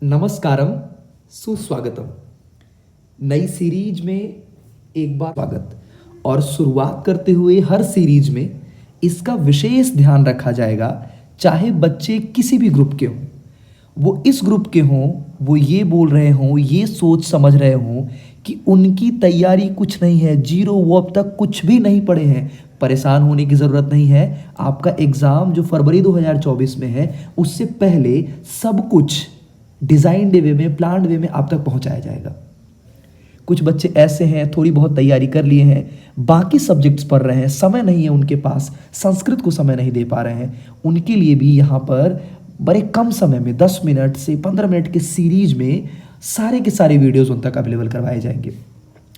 नमस्कारम, सुस्वागतम। नई सीरीज में एक बार स्वागत। और शुरुआत करते हुए हर सीरीज में इसका विशेष ध्यान रखा जाएगा, चाहे बच्चे किसी भी ग्रुप के हों, वो इस ग्रुप के हों, वो ये बोल रहे हों, ये सोच समझ रहे हों कि उनकी तैयारी कुछ नहीं है, जीरो, वो अब तक कुछ भी नहीं पढ़े हैं। परेशान होने की ज़रूरत नहीं है। आपका एग्ज़ाम जो फरवरी 2024 में है, उससे पहले सब कुछ डिज़ाइन वे में, प्लान वे में आप तक पहुंचाया जाएगा। कुछ बच्चे ऐसे हैं, थोड़ी बहुत तैयारी कर लिए हैं, बाकी सब्जेक्ट्स पढ़ रहे हैं, समय नहीं है उनके पास, संस्कृत को समय नहीं दे पा रहे हैं। उनके लिए भी यहाँ पर बड़े कम समय में 10 मिनट से 15 मिनट के सीरीज में सारे के सारे वीडियोस उन तक अवेलेबल करवाए जाएंगे।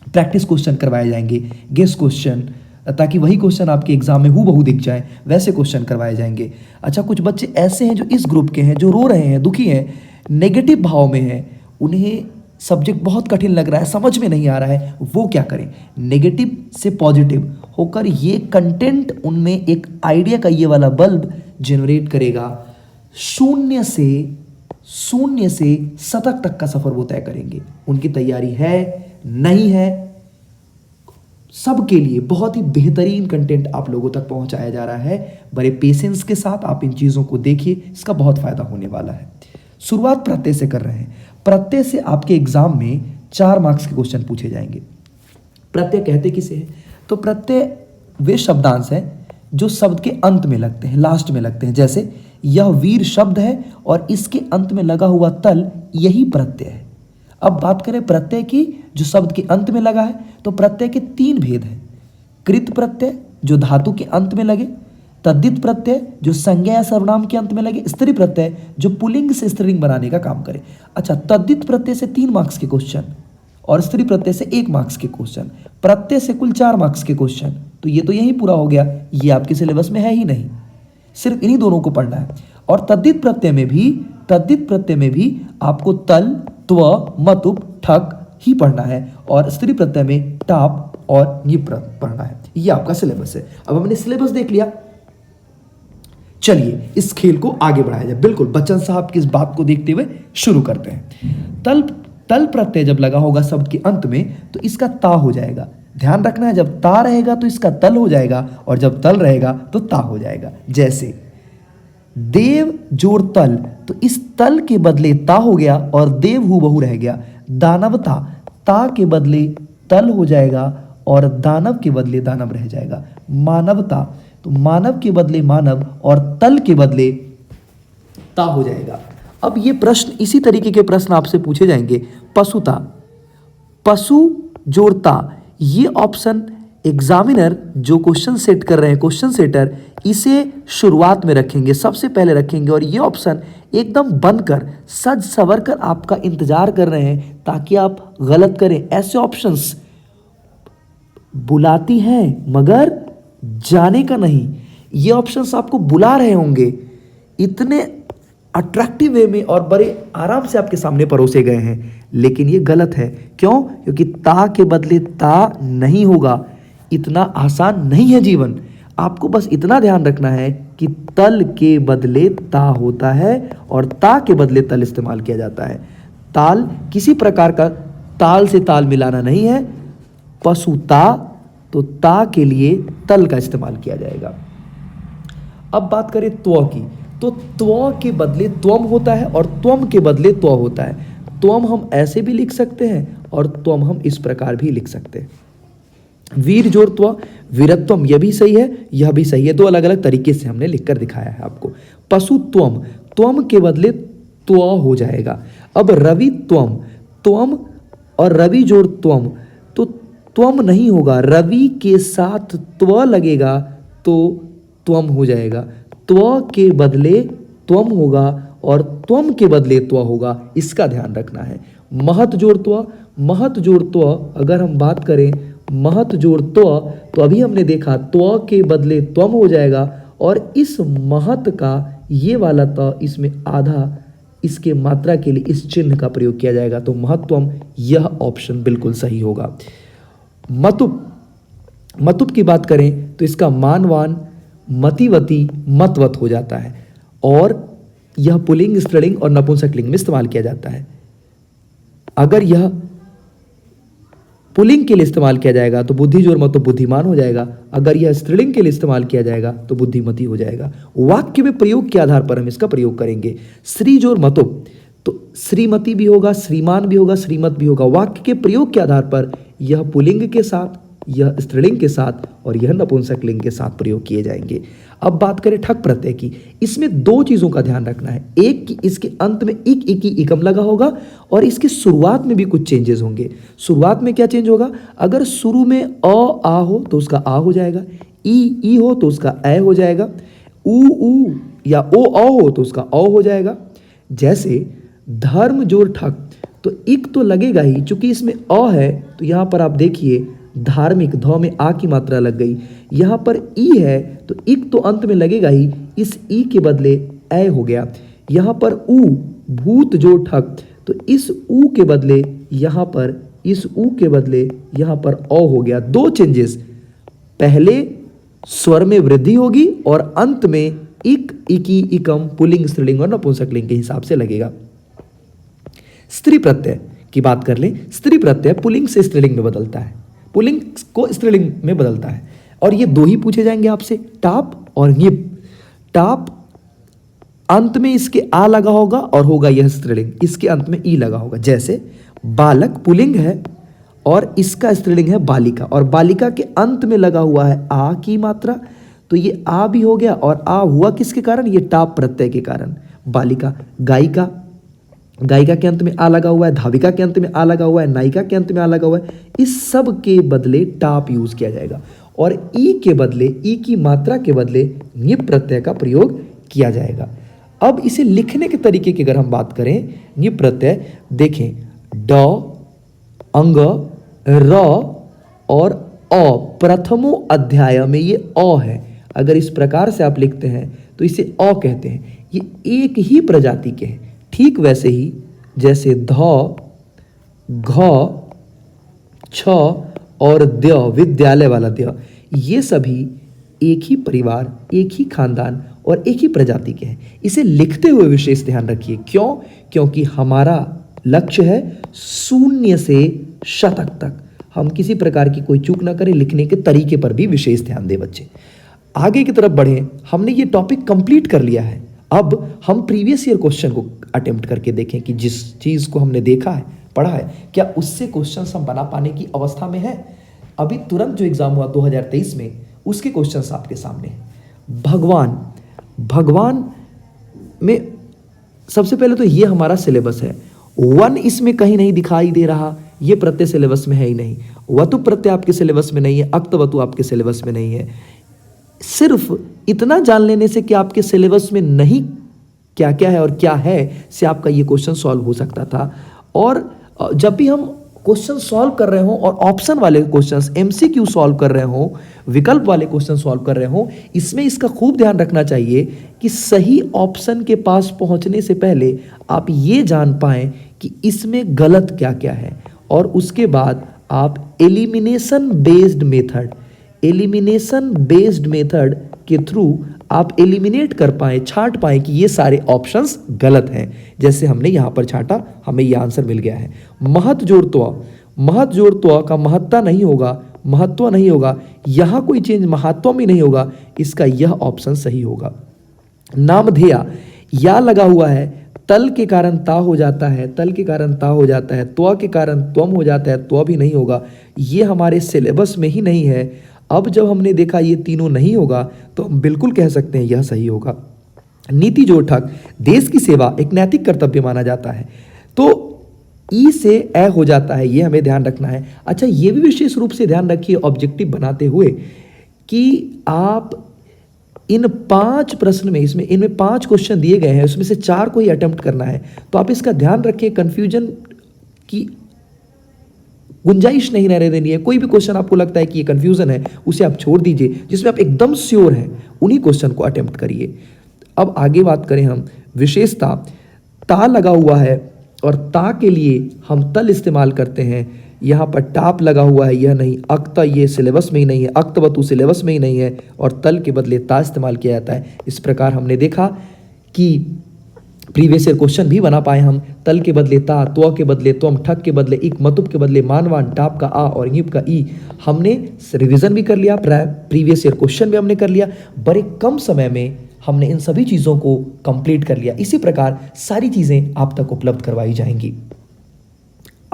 प्रैक्टिस क्वेश्चन करवाए जाएंगे, गेस क्वेश्चन, ताकि वही क्वेश्चन आपके एग्जाम में हूबहू दिख जाए, वैसे क्वेश्चन करवाए जाएंगे। अच्छा, कुछ बच्चे ऐसे हैं जो इस ग्रुप के हैं, जो रो रहे हैं, दुखी हैं, नेगेटिव भाव में हैं, उन्हें सब्जेक्ट बहुत कठिन लग रहा है, समझ में नहीं आ रहा है, वो क्या करें? नेगेटिव से पॉजिटिव होकर ये कंटेंट उनमें एक आइडिया का ये वाला बल्ब जनरेट करेगा। शून्य से शतक तक का सफर वो तय करेंगे। उनकी तैयारी है, नहीं है, सबके लिए बहुत ही बेहतरीन कंटेंट आप लोगों तक पहुंचाया जा रहा है। बड़े पेशेंस के साथ आप इन चीज़ों को देखिए, इसका बहुत फायदा होने वाला है। शुरुआत प्रत्यय से कर रहे हैं। प्रत्यय से आपके एग्जाम में 4 मार्क्स के क्वेश्चन पूछे जाएंगे। प्रत्यय कहते किसे हैं? तो प्रत्यय वे शब्दांश हैं जो शब्द के अंत में लगते हैं, लास्ट में लगते हैं। जैसे यह वीर शब्द है और इसके अंत में लगा हुआ तल, यही प्रत्यय है। अब बात करें प्रत्यय की जो शब्द के अंत में लगा है, तो प्रत्यय के 3 भेद हैं। कृत प्रत्यय जो धातु के अंत में लगे, तद्धित प्रत्यय जो संज्ञा या सर्वनाम के अंत में लगे, स्त्री प्रत्यय जो पुल्लिंग से स्त्रीलिंग बनाने का काम करे। अच्छा, तद्धित प्रत्यय से 3 मार्क्स के क्वेश्चन और स्त्री प्रत्यय से 1 मार्क्स के क्वेश्चन, प्रत्यय से कुल 4 मार्क्स के क्वेश्चन। तो ये तो यही पूरा हो गया, ये आपके सिलेबस में है ही नहीं, सिर्फ इन्हीं दोनों को पढ़ना है। और तद्धित प्रत्यय में भी आपको तल, त्व, मतुप, ठक ही पढ़ना है, और स्त्री प्रत्यय में टाप और निप पढ़ना है। ये आपका सिलेबस है। अब हमने सिलेबस देख लिया, चलिए इस खेल को आगे बढ़ाया जाए। बिल्कुल बच्चन साहब की इस बात को देखते हुए शुरू करते हैं। तल प्रत्यय जब लगा होगा शब्द के अंत में, तो इसका ता हो जाएगा। ध्यान रखना है, जब ता रहेगा तो इसका तल हो जाएगा, और जब तल रहेगा तो ता हो जाएगा। जैसे देव जोड़ तल, तो इस तल के बदले ता हो गया और देव हूबहू रह गया। दानवता, ता के बदले तल हो जाएगा और दानव के बदले दानव रह जाएगा। मानवता, तो मानव के बदले मानव और तल के बदले ता हो जाएगा। अब ये प्रश्न, इसी तरीके के प्रश्न आपसे पूछे जाएंगे। पशुता, पशु जोड़ता, ये ऑप्शन एग्जामिनर जो क्वेश्चन सेट कर रहे हैं, क्वेश्चन सेटर, इसे शुरुआत में रखेंगे, सबसे पहले रखेंगे, और ये ऑप्शन एकदम बनकर सज सवर कर आपका इंतजार कर रहे हैं ताकि आप गलत करें। ऐसे ऑप्शंस बुलाती हैं मगर जाने का नहीं। ये ऑप्शंस आपको बुला रहे होंगे, इतने अट्रैक्टिव वे में और बड़े आराम से आपके सामने परोसे गए हैं, लेकिन ये गलत है। क्यों? क्योंकि ता के बदले ता नहीं होगा। इतना आसान नहीं है जीवन। आपको बस इतना ध्यान रखना है कि तल के बदले ता होता है और ता के बदले तल इस्तेमाल किया जाता है। ताल किसी प्रकार का ताल से ताल मिलाना नहीं है। पशुता, तो ता के लिए तल का इस्तेमाल किया जाएगा। अब बात करें त्व की, तो त्व के बदले त्वम होता है और त्वम के बदले त्व होता है। त्वम हम ऐसे भी लिख सकते हैं और त्वम हम इस प्रकार भी लिख सकते हैं। वीर जोड़ त्व, वीरत्वम, यह भी सही है, यह भी सही है। 2 अलग अलग तरीके से हमने लिखकर दिखाया है आपको। पशु त्वम, त्वम के बदले त्व हो जाएगा। अब रवि त्वम, त्वम और रवि जोड़ त्वम, तो त्वम नहीं होगा, रवि के साथ त्व लगेगा तो त्वम हो जाएगा। त्व के बदले त्वम होगा और त्वम के बदले त्व होगा, इसका ध्यान रखना है। महत जोड़ त्व, महत जोड़ त्व, अगर हम बात करें महत जोड़ त्व, तो अभी हमने देखा त्व के बदले त्वम हो जाएगा, और इस महत का ये वाला त, इसमें आधा, इसके मात्रा के लिए इस चिन्ह का प्रयोग किया जाएगा, तो महत्वम, यह ऑप्शन बिल्कुल सही होगा। मतुप, मतुप की बात करें तो इसका मानवान, मतिवती, मतवत हो जाता है, और यह पुल्लिंग, स्त्रीलिंग और नपुंसकलिंग में इस्तेमाल किया जाता है। अगर यह पुल्लिंग के लिए इस्तेमाल किया जाएगा तो बुद्धि जोर मतो बुद्धिमान हो जाएगा। अगर यह स्त्रीलिंग के लिए इस्तेमाल किया जाएगा तो बुद्धिमती हो जाएगा। वाक्य में प्रयोग के आधार पर हम इसका प्रयोग करेंगे। श्री जोर मतो, तो श्रीमती भी होगा, श्रीमान भी होगा, श्रीमत भी होगा। वाक्य के प्रयोग के आधार पर यह पुल्लिंग के साथ, यह स्त्रीलिंग के साथ और यह नपुंसकलिंग के साथ प्रयोग किए जाएंगे। अब बात करें ठक प्रत्यय की। इसमें दो चीजों का ध्यान रखना है। एक कि इसके अंत में इक, इकी, इकम लगा होगा और इसकी शुरुआत में भी कुछ चेंजेस होंगे। शुरुआत में क्या चेंज होगा? अगर शुरू में आ हो तो उसका आ हो जाएगा, ई हो तो उसका ए हो जाएगा, ऊ या ओ हो तो उसका औ हो जाएगा। जैसे धर्म जोर ठक, तो इक तो लगेगा ही, चूंकि इसमें अ है तो यहां पर आप देखिए धार्मिक, ध में आ की मात्रा लग गई। यहां पर ई है तो इक तो अंत में लगेगा ही, इस ई के बदले ए हो गया। यहां पर ऊ, भूत जोड़ ठक, तो इस ऊ के बदले यहां पर, इस ऊ के बदले यहां पर औ हो गया। दो चेंजेस, पहले स्वर में वृद्धि होगी और अंत में इक, इकी, इकम पुल्लिंग, स्त्रीलिंग और नपुंसकलिंग के हिसाब से लगेगा। स्त्री प्रत्यय की बात कर लें। स्त्री प्रत्यय पुल्लिंग से स्त्रीलिंग में बदलता है, पुल्लिंग को स्त्रीलिंग में बदलता है और ये दो ही पूछे जाएंगे आपसे, टाप और ञिप। टाप अंत में इसके आ लगा होगा और होगा यह स्त्रीलिंग, इसके अंत में ई लगा होगा। जैसे बालक पुल्लिंग है और इसका स्त्रीलिंग है बालिका, और बालिका के अंत में लगा हुआ है आ की मात्रा, तो ये आ भी हो गया और आ हुआ किसके कारण? ये टाप प्रत्यय के कारण। बालिका। गायिका, गायिका के अंत में आ लगा हुआ है, धाविका के अंत में आ लगा हुआ है, नायिका के अंत में आ लगा हुआ है। इस सब के बदले टाप यूज किया जाएगा और ई के बदले, ई की मात्रा के बदले ञिप प्रत्यय का प्रयोग किया जाएगा। अब इसे लिखने के तरीके की अगर हम बात करें, ञिप प्रत्यय देखें, ड, अंग, र और अ, प्रथमो अध्याय में ये अ है। अगर इस प्रकार से आप लिखते हैं तो इसे अ कहते हैं। ये एक ही प्रजाति के हैं। ठीक वैसे ही जैसे ध, घ, छ और द्य, विद्यालय वाला द्य, ये सभी एक ही परिवार, एक ही खानदान और एक ही प्रजाति के हैं। इसे लिखते हुए विशेष ध्यान रखिए। क्यों? क्योंकि हमारा लक्ष्य है 0 से शतक तक हम किसी प्रकार की कोई चूक ना करें। लिखने के तरीके पर भी विशेष ध्यान दें बच्चे। आगे की तरफ बढ़ें। हमने ये टॉपिक कंप्लीट कर लिया है। अब हम प्रीवियस ईयर क्वेश्चन को अटेम्प्ट करके देखें कि जिस चीज को हमने देखा है, पढ़ा है, क्या उससे क्वेश्चंस हम बना पाने की अवस्था में है। अभी तुरंत जो एग्जाम हुआ 2023 में, उसके क्वेश्चंस आपके सामने हैं। भगवान, भगवान में सबसे पहले तो ये हमारा सिलेबस है। वन इसमें कहीं नहीं दिखाई दे रहा, ये प्रत्यय सिलेबस में है ही नहीं। वतु प्रत्यय आपके सिलेबस में नहीं है, अक्तवतु आपके सिलेबस में नहीं है। सिर्फ इतना जान लेने से कि आपके सिलेबस में नहीं क्या क्या है और क्या है, से आपका ये क्वेश्चन सॉल्व हो सकता था। और जब भी हम क्वेश्चन सॉल्व कर रहे हो और ऑप्शन वाले क्वेश्चंस, एमसीक्यू सॉल्व कर रहे हो, विकल्प वाले क्वेश्चन सॉल्व कर रहे हो, इसमें इसका खूब ध्यान रखना चाहिए कि सही ऑप्शन के पास पहुंचने से पहले आप ये जान पाएं कि इसमें गलत क्या क्या है, और उसके बाद आप एलिमिनेशन बेस्ड मेथड के थ्रू आप एलिमिनेट कर पाएं, छांट पाएं कि ये सारे ऑप्शंस गलत हैं। जैसे हमने यहां पर छांटा, हमें ये आंसर मिल गया है। महत जोड़ त्व का महत्ता नहीं होगा, महत्व नहीं होगा, यहां कोई चेंज महत्व में नहीं होगा, इसका यह ऑप्शन सही होगा। नामधेया, या लगा हुआ है, तल के कारण ता हो जाता है, तल के कारण ता हो जाता है, त्व के कारण त्वम हो जाता है, त्व भी नहीं होगा, ये हमारे सिलेबस में ही नहीं है। अब जब हमने देखा ये तीनों नहीं होगा तो हम बिल्कुल कह सकते हैं यह सही होगा। नीति जोड़ ठक, देश की सेवा एक नैतिक कर्तव्य माना जाता है, तो ई से ए हो जाता है, ये हमें ध्यान रखना है। अच्छा, ये भी विशेष रूप से ध्यान रखिए ऑब्जेक्टिव बनाते हुए कि आप इन 5 प्रश्न में, इनमें 5 क्वेश्चन दिए गए हैं, उसमें से 4 को ही अटेम्प्ट करना है। तो आप इसका ध्यान रखें, कंफ्यूजन की गुंजाइश नहीं रहने देनी है। कोई भी क्वेश्चन आपको लगता है कि ये कंफ्यूजन है, उसे आप छोड़ दीजिए। जिसमें आप एकदम श्योर हैं, उन्हीं क्वेश्चन को अटेम्प्ट करिए। अब आगे बात करें हम विशेषता। ता लगा हुआ है और ता के लिए हम तल इस्तेमाल करते हैं। यहाँ पर टाप लगा हुआ है, यह नहीं। अक्ता, ये सिलेबस में ही नहीं है। अक्तवतु सिलेबस में ही नहीं है और तल के बदले ता इस्तेमाल किया जाता है। इस प्रकार हमने देखा कि प्रीवियस ईयर क्वेश्चन भी बना पाए हम। तल के बदले ता, त्व के बदले तुम, ठक के बदले इक, मतुब के बदले मानवान, टाप का आ और ईप का ई। हमने रिवीजन भी कर लिया, प्रीवियस ईयर क्वेश्चन भी हमने कर लिया, बड़े कम समय में हमने इन सभी चीज़ों को कंप्लीट कर लिया। इसी प्रकार सारी चीज़ें आप तक उपलब्ध करवाई जाएंगी।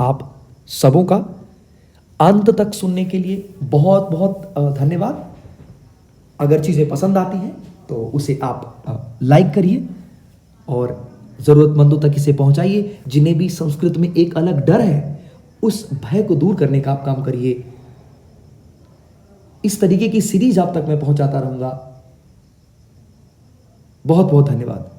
आप सबों का अंत तक सुनने के लिए बहुत बहुत धन्यवाद। अगर चीज़ें पसंद आती हैं तो उसे आप लाइक करिए और ज़रूरतमंदों तक इसे पहुंचाइए। जिन्हें भी संस्कृत में एक अलग डर है, उस भय को दूर करने का आप काम करिए। इस तरीके की सीरीज आप तक मैं पहुंचाता रहूंगा। बहुत बहुत धन्यवाद।